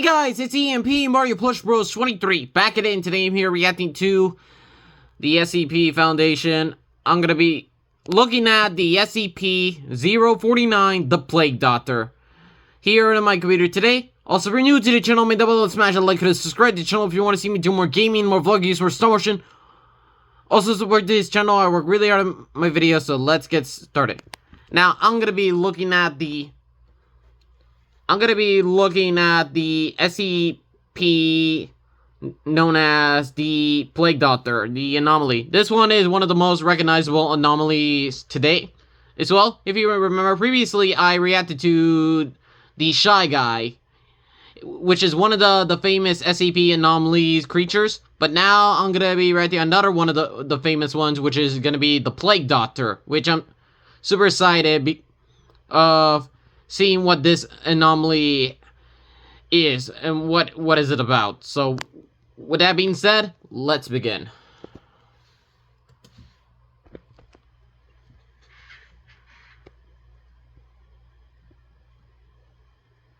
guys, it's Empmarioplushbros23 back again. Today I'm here reacting to the SCP Foundation. I'm gonna be looking at the SCP-049, the Plague Doctor, here on my computer today. Also, if you're new to the channel, make double smash a like and subscribe to the channel if you want to see me do more gaming, more vlogging, more stop motion. Also support this channel. I work really hard on my videos, so let's get started. Now I'm gonna be looking at the SCP known as the Plague Doctor, the anomaly. This one is one of the most recognizable anomalies today as well. If you remember previously, I reacted to the Shy Guy, which is one of the famous SCP anomalies creatures. But now I'm gonna be reacting to another one of the famous ones, which is gonna be the Plague Doctor, which I'm super excited of seeing what this anomaly is and what is it about. So, with that being said, let's begin.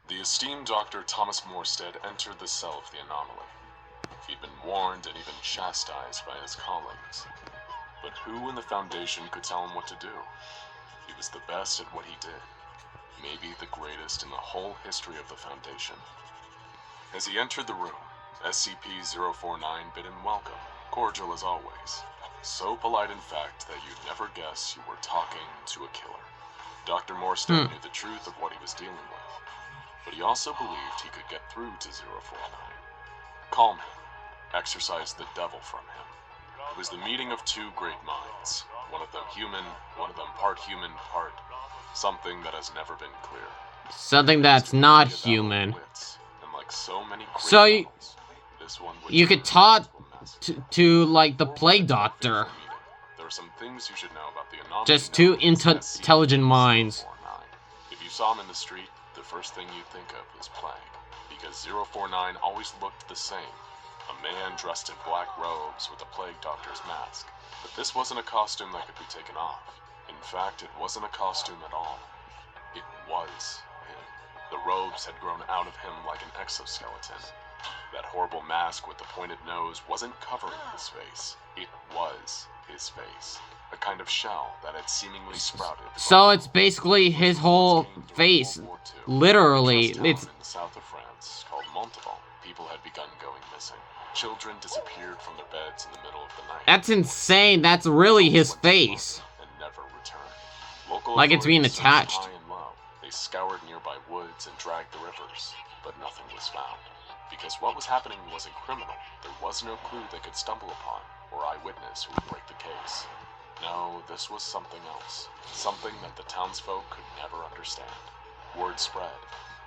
The esteemed Dr. Thomas Morstead entered the cell of the anomaly. He'd been warned and even chastised by his colleagues. But who in the Foundation could tell him what to do? He was the best at what he did. Maybe the greatest in the whole history of the Foundation. As he entered the room, SCP-049 bid him welcome, cordial as always. So polite, in fact, that you'd never guess you were talking to a killer. Dr. Morstead knew the truth of what he was dealing with, but he also believed he could get through to 049. Calm him, exorcise the devil from him. It was the meeting of two great minds, one of them human, one of them part human, part something that has never been clear. Something that's not human. So many you could talk to like the Plague Doctor. There are some things you should know about the anomaly. Just two intelligent minds. If you saw him in the street, the first thing you'd think of is plague, because 049 always looked the same. A man dressed in black robes with a Plague Doctor's mask. But this wasn't a costume that could be taken off. In fact, it wasn't a costume at all. It was him. The robes had grown out of him like an exoskeleton. That horrible mask with the pointed nose wasn't covering his face. It was his face. A kind of shell that had seemingly sprouted. So it's basically his whole face. Literally. It's in the south of France called Montauban. People had begun going missing. Children disappeared from their beds in the middle of the night. That's insane. That's really his face. And never returned. Local like it's being attached. They scoured nearby woods and dragged the rivers, but nothing was found. Because what was happening wasn't criminal. There was no clue they could stumble upon, or eyewitness who would break the case. No, this was something else. Something that the townsfolk could never understand. Word spread,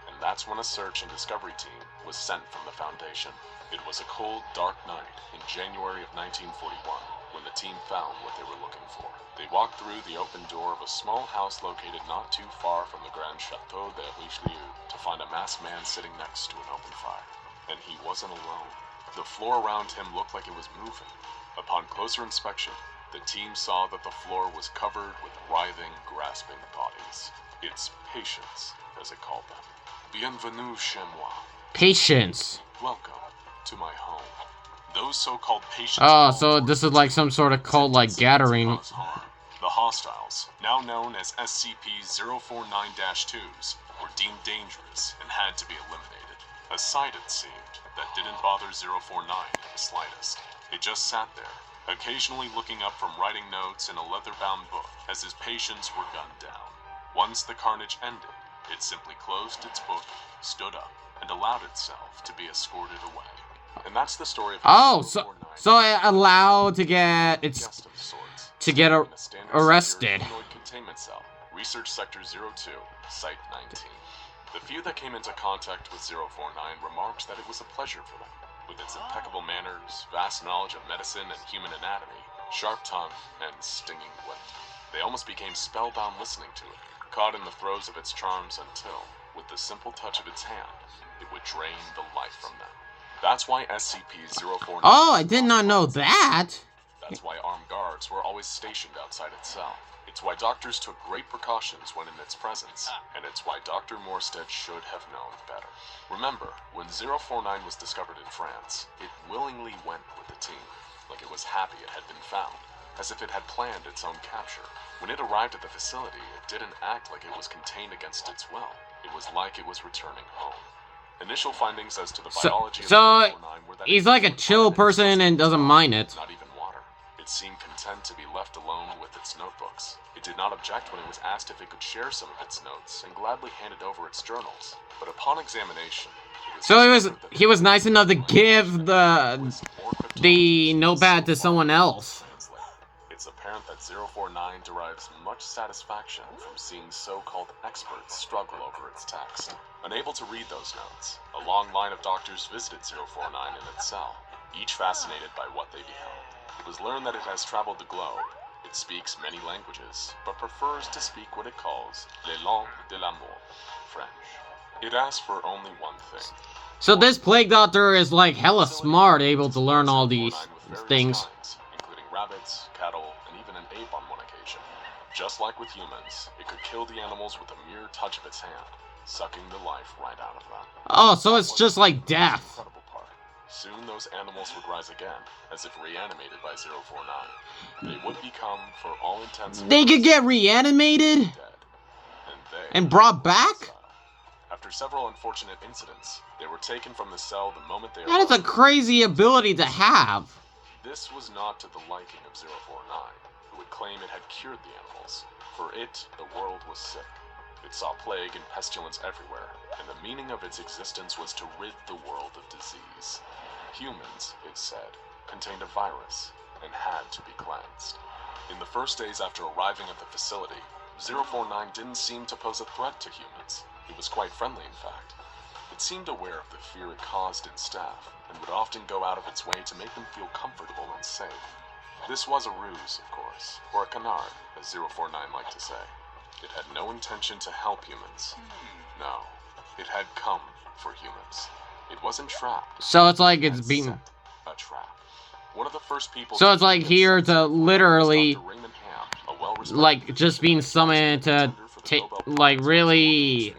and that's when a search and discovery team was sent from the Foundation. It was a cold, dark night in January of 1941 when the team found what they were looking for. They walked through the open door of a small house located not too far from the Grand Chateau de Richelieu to find a masked man sitting next to an open fire. And he wasn't alone. The floor around him looked like it was moving. Upon closer inspection, the team saw that the floor was covered with writhing, grasping bodies. It's patients, as it called them. Bienvenue chez moi. Patients. Welcome to my home. Those so-called patients. Oh, so this is like some sort of cult-like gathering. The hostiles, now known as SCP-049-2s, were deemed dangerous and had to be eliminated. A sight, it seemed, that didn't bother 049 in the slightest. It just sat there, occasionally looking up from writing notes in a leather-bound book as his patients were gunned down. Once the carnage ended, it simply closed its book, stood up, and allowed itself to be escorted away. And that's the story of so it allowed to get arrested. Containment cell, Research Sector 02, Site 19. The few that came into contact with 049 remarked that it was a pleasure for them. With its impeccable manners, vast knowledge of medicine and human anatomy, sharp tongue, and stinging glint, they almost became spellbound listening to it, caught in the throes of its charms until, with the simple touch of its hand, it would drain the life from them. That's why SCP-049... Oh, I did not know that! That's why armed guards were always stationed outside its cell. It It's why doctors took great precautions when in its presence, and it's why Dr. Morstead should have known better. Remember, when 049 was discovered in France, it willingly went with the team, like it was happy it had been found, as if it had planned its own capture. When it arrived at the facility, it didn't act like it was contained against its will. It was like it was returning home. Initial findings as to the biology of 049 were that he's like a chill person and doesn't mind it. Not even water. It seemed content to be left alone with its notebooks. It did not object when it was asked if it could share some of its notes, and gladly handed over its journals. But upon examination, he was nice enough to give the notepad to someone else. It's apparent that 049 derives much satisfaction from seeing so-called experts struggle over its text. Unable to read those notes, a long line of doctors visited 049 in its cell, each fascinated by what they beheld. It was learned that it has traveled the globe. It speaks many languages, but prefers to speak what it calls les langues de l'amour, French. It asks for only one thing. So this plague doctor is like hella smart, able to learn all these things. Including rabbits, cattle, and even an ape on one occasion. Just like with humans, it could kill the animals with a mere touch of its hand, sucking the life right out of them. Oh, so it's just like death. Soon those animals would rise again, as if reanimated by 049. They would become, for all intents and they could get reanimated? Dead. And brought back? After several unfortunate incidents, they were taken from the cell the moment they That is a crazy ability to have. This was not to the liking of 049, who would claim it had cured the animals. For it, the world was sick. It saw plague and pestilence everywhere, and the meaning of its existence was to rid the world of disease. Humans, it said, contained a virus and had to be cleansed. In the first days after arriving at the facility, 049 didn't seem to pose a threat to humans. It was quite friendly, in fact. It seemed aware of the fear it caused in staff, and would often go out of its way to make them feel comfortable and safe. This was a ruse, of course, or a canard, as 049 liked to say. It had no intention to help humans. No, it had come for humans. It wasn't trapped. So it's like it's being a trap. One of the first people. So it's like here to literally, like, just being summoned to like really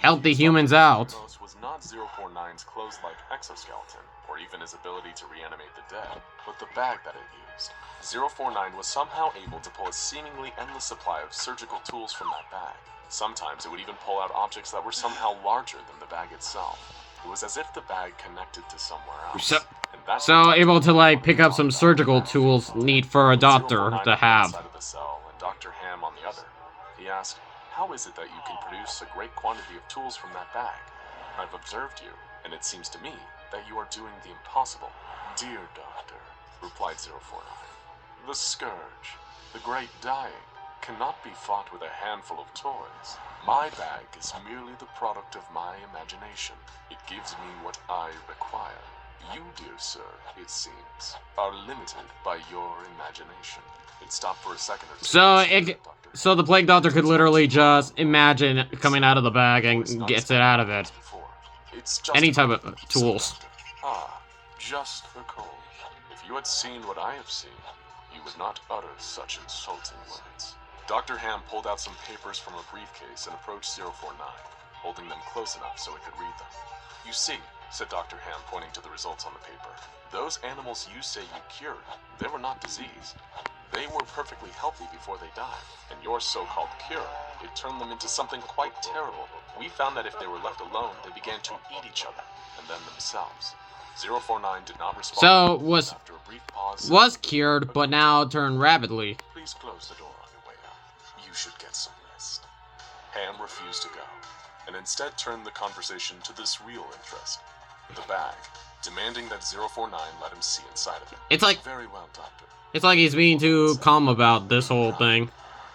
help the humans out. Was not 049's clothes-like exoskeleton, or even his ability to reanimate the dead, but the bag that it used. 049 was somehow able to pull a seemingly endless supply of surgical tools from that bag. Sometimes it would even pull out objects that were somehow larger than the bag itself. It was as if the bag connected to somewhere else. So able to like pick up some surgical tools neat for a doctor to have. Of the cell and Dr. Ham on the other. He asked, "How is it that you can produce a great quantity of tools from that bag? I've observed you, and it seems to me that you are doing the impossible." "Dear doctor," replied 049, "the scourge, the great dying, cannot be fought with a handful of toys. My bag is merely the product of my imagination. It gives me what I require. You, dear sir, it seems, are limited by your imagination." It stopped for a second or two. So the plague doctor could literally just imagine coming out of the bag and gets it out of it. Any type of tools. Ah, just the cold. If you had seen what I have seen, you would not utter such insulting words. Dr. Ham pulled out some papers from a briefcase and approached 049, holding them close enough so it could read them. "You see," said Dr. Ham, pointing to the results on the paper, "those animals you say you cured, they were not diseased. They were perfectly healthy before they died, and your so-called cure, it turned them into something quite terrible. We found that if they were left alone, they began to eat each other, and then themselves." 049 did not respond. So After a brief pause, was cured, but now turned rapidly. "Please close the door on your way out. You should get some rest." Ham refused to go, and instead turned the conversation to this real interest, the bag, demanding that 049 let him see inside of it. It's like "Very well, doctor." It's like he's being too calm about this whole thing.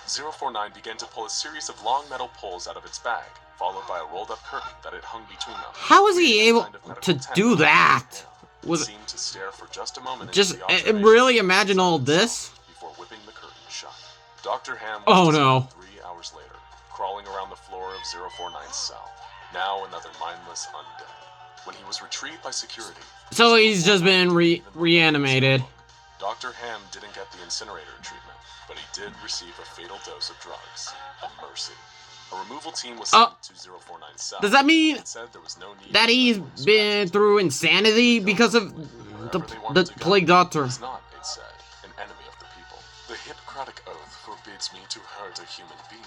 049 began to pull a series of long metal poles out of its bag, followed by a rolled-up curtain that it hung between them. How was he able to do that? Was seemed to stare for just a moment. Just really imagine all this before whipping the curtain shut. Dr. Ham was 3 hours later, crawling around the floor of 049's cell, now another mindless undead. When he was retrieved by security, so he's just been reanimated. Dr. Ham didn't get the incinerator treatment, but he did receive a fatal dose of drugs. A mercy. A removal team was sent to 049's cell. Does that mean and said there was no need that he's been through insanity because of the Plague Doctor? He's not, it said, an enemy of the people. The Hippocratic Oath forbids me to hurt a human being,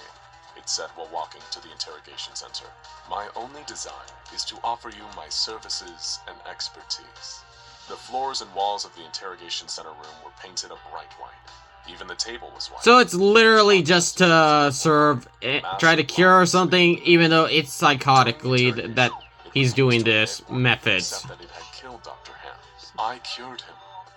it said while walking to the interrogation center. My only desire is to offer you my services and expertise. The floors and walls of the interrogation center room were painted a bright white. Even the table was white. So it's literally just to serve, try to cure something, even though it's psychotically that he's doing this methods. Except that it had killed Dr. Ham. I cured him.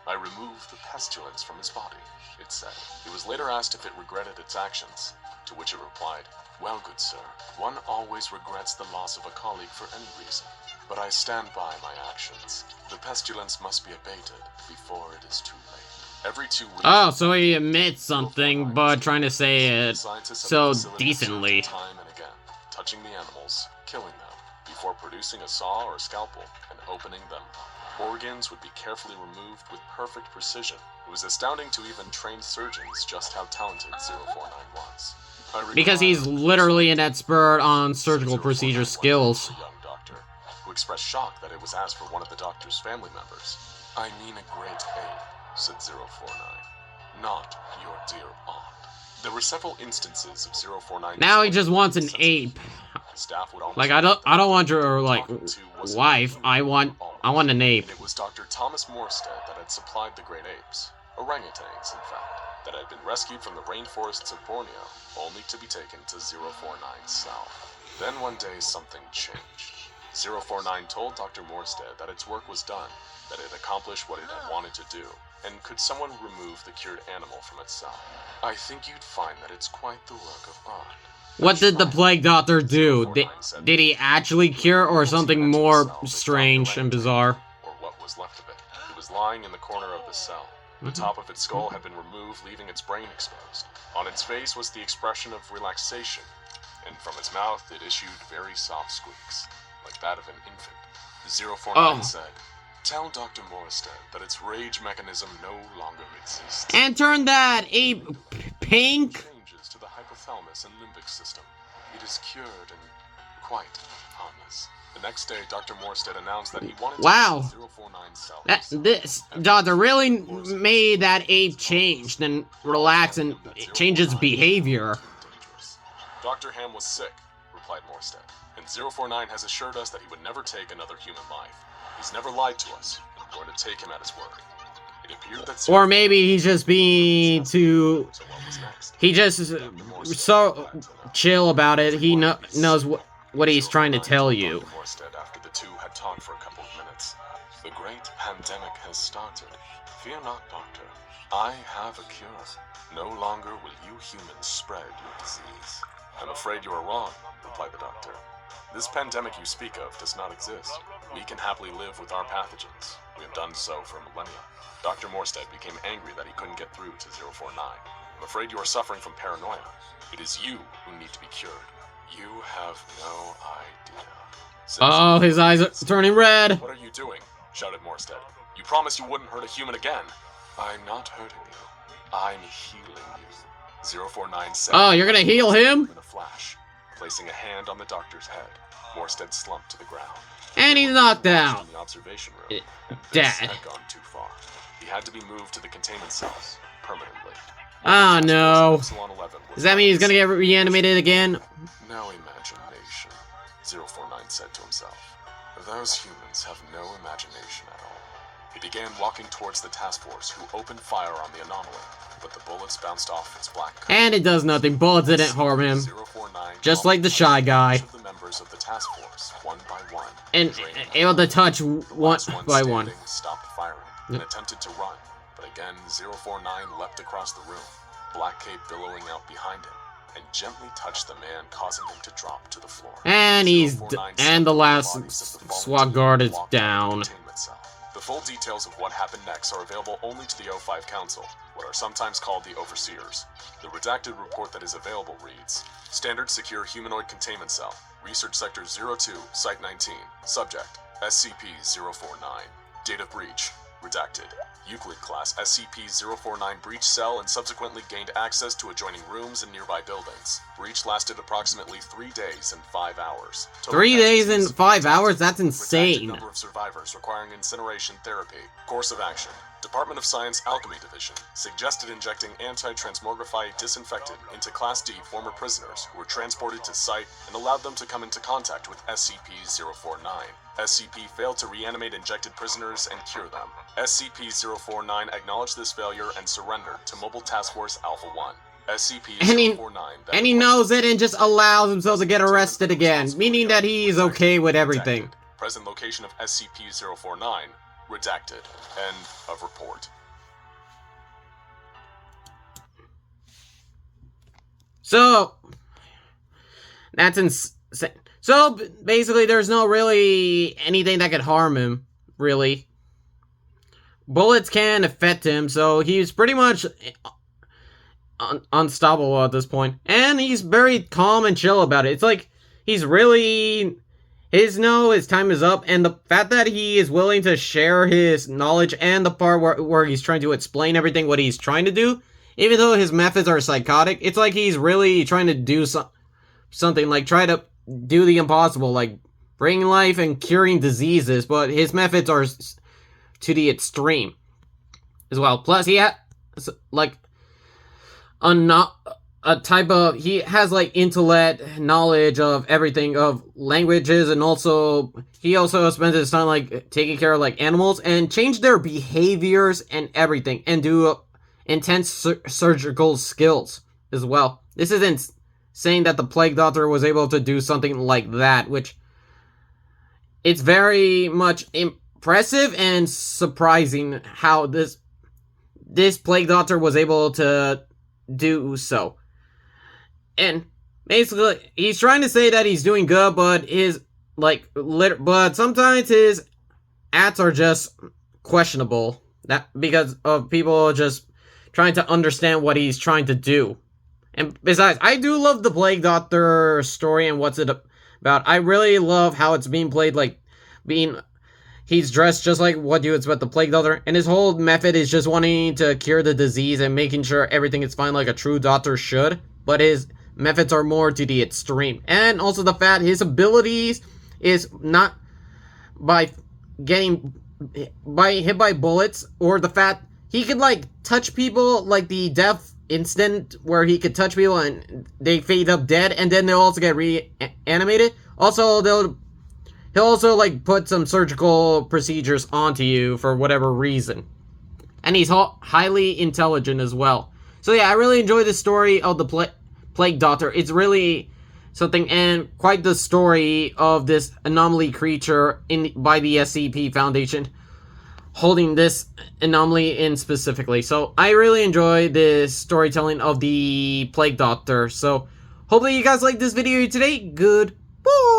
I removed the pestilence from his body, it said. It was later asked if it regretted its actions, to which it replied, well, good sir, one always regrets the loss of a colleague for any reason. But I stand by my actions. The pestilence must be abated before it is too late. Every 2 weeks... Oh, so he admits something, but trying to say it so decently. Time and again, touching the animals, killing them, before producing a saw or scalpel and opening them. Organs would be carefully removed with perfect precision. It was astounding to even trained surgeons just how talented 049 was. Because he's literally an expert on surgical procedure skills. A young doctor, who expressed shock that it was asked for one of the doctor's family members. I mean a great aid, said 049. Not your dear aunt. There were several instances of 049. Now he just wants an ape. Staff would like I don't want your like wife. I want an ape. It was Dr. Thomas Morstead that had supplied the great apes, orangutans in fact, that had been rescued from the rainforests of Borneo, only to be taken to 049's cell. Then one day something changed. 049 told Dr. Morstead that its work was done, that it accomplished what it had wanted to do, and could someone remove the cured animal from its cell? I think you'd find that it's quite the work of art. What did the Plague Doctor do? Did he actually cure, or something more strange and bizarre? Or what was left of it. It was lying in the corner of the cell. The top of its skull had been removed, leaving its brain exposed. On its face was the expression of relaxation, and from its mouth it issued very soft squeaks, like that of an infant. 049 said, tell Dr. Morstead that its rage mechanism no longer exists. And turn that ape pink? Changes to the hypothalamus and limbic system. It is cured and quite harmless. The next day, Dr. Morstead announced that he wanted to 049 cell. This doctor really made that ape change, then relax and change its behavior. Dr. Ham was sick, replied Morstead, and 049 has assured us that he would never take another human life. He's never lied to us, and we're going to take him at his word. It appeared that or maybe he's just being too... So what was next? He just is so chill about it. He knows what he's trying to tell you. Morstead, after the two had talked for a couple of minutes. The great pandemic has started. Fear not, Doctor. I have a cure. No longer will you humans spread your disease. I'm afraid you are wrong, replied the doctor. This pandemic you speak of does not exist. We can happily live with our pathogens. We have done so for millennia. Dr. Morstead became angry that he couldn't get through to 049. I'm afraid you are suffering from paranoia. It is you who need to be cured. You have no idea. Oh, his eyes are turning red. What are you doing? Shouted Morstead. You promised you wouldn't hurt a human again. I'm not hurting you. I'm healing you. 049 said. Oh, you're gonna heal him? In a flash, placing a hand on the doctor's head, Morstead slumped to the ground. And he's knocked down. In the observation room, and Dead. This had gone too far. He had to be moved to the containment cells permanently. Oh no. Epsilon 11 was Does that mean he's gonna get reanimated again? No imagination, 049 said to himself. Those humans have no imagination at all. He began walking towards the task force, who opened fire on the anomaly, but the bullets bounced off its black coat. And it does nothing. Bullets didn't harm him. 049 Just like the shy guy. Each of the members of the task force, one by one, And able to touch one by one. Stopped firing and attempted to run, but again 049 leapt across the room, black cape billowing out behind him, and gently touched the man, causing him to drop to the floor. And and the last SWAT guard is down. The full details of what happened next are available only to the O5 Council, what are sometimes called the Overseers. The redacted report that is available reads, Standard Secure Humanoid Containment Cell, Research Sector 02, Site 19, Subject, SCP-049. Date of breach, Redacted. Euclid class SCP-049 breached cell and subsequently gained access to adjoining rooms and nearby buildings. Breach lasted approximately 3 days and 5 hours. Total 3 days and casualties 5 hours? detected. That's insane. Redacted number of survivors requiring incineration therapy. Course of action. Department of Science Alchemy Division suggested injecting anti-transmogrify disinfectant into Class D former prisoners who were transported to site and allowed them to come into contact with SCP-049. SCP failed to reanimate injected prisoners and cure them. SCP-049 acknowledged this failure and surrendered to Mobile Task Force Alpha-1. SCP-049... And he knows it and just allows himself to get arrested again, meaning that he's okay with everything. Redacted. Present location of SCP-049 redacted. End of report. So, that's insane. So, basically, there's no really anything that could harm him, really. Bullets can affect him, so he's pretty much unstoppable at this point. And he's very calm and chill about it. It's like, he's really... his time is up, and the fact that he is willing to share his knowledge and the part where he's trying to explain everything, what he's trying to do, even though his methods are psychotic, it's like he's really trying to do something, like try to do the impossible, like bring life and curing diseases, but his methods are to the extreme as well. Plus, he has, like, he has like intellect, knowledge of everything, of languages, and also he also spends his time like taking care of like animals and change their behaviors and everything, and do intense surgical skills as well. This isn't saying that the Plague Doctor was able to do something like that, which it's very much impressive and surprising how this Plague Doctor was able to do so. And basically, he's trying to say that he's doing good, but but sometimes his acts are just questionable. That because of people just trying to understand what he's trying to do. And besides, I do love the Plague Doctor story and what's it about. I really love how it's being played, like he's dressed just like what you expect the Plague Doctor, and his whole method is just wanting to cure the disease and making sure everything is fine like a true doctor should. But his methods are more to the extreme. And also the fact his abilities is not by getting hit by bullets, or the fact he could like touch people, like the death instant where he could touch people and they fade up dead and then they'll also get reanimated. Also, he'll also like put some surgical procedures onto you for whatever reason. And he's highly intelligent as well. So yeah, I really enjoy the story of the Plague Doctor. It's really something, and quite the story of this anomaly creature by the SCP Foundation, holding this anomaly in specifically. So I really enjoy this storytelling of the Plague Doctor. So hopefully you guys liked this video today. Goodbye.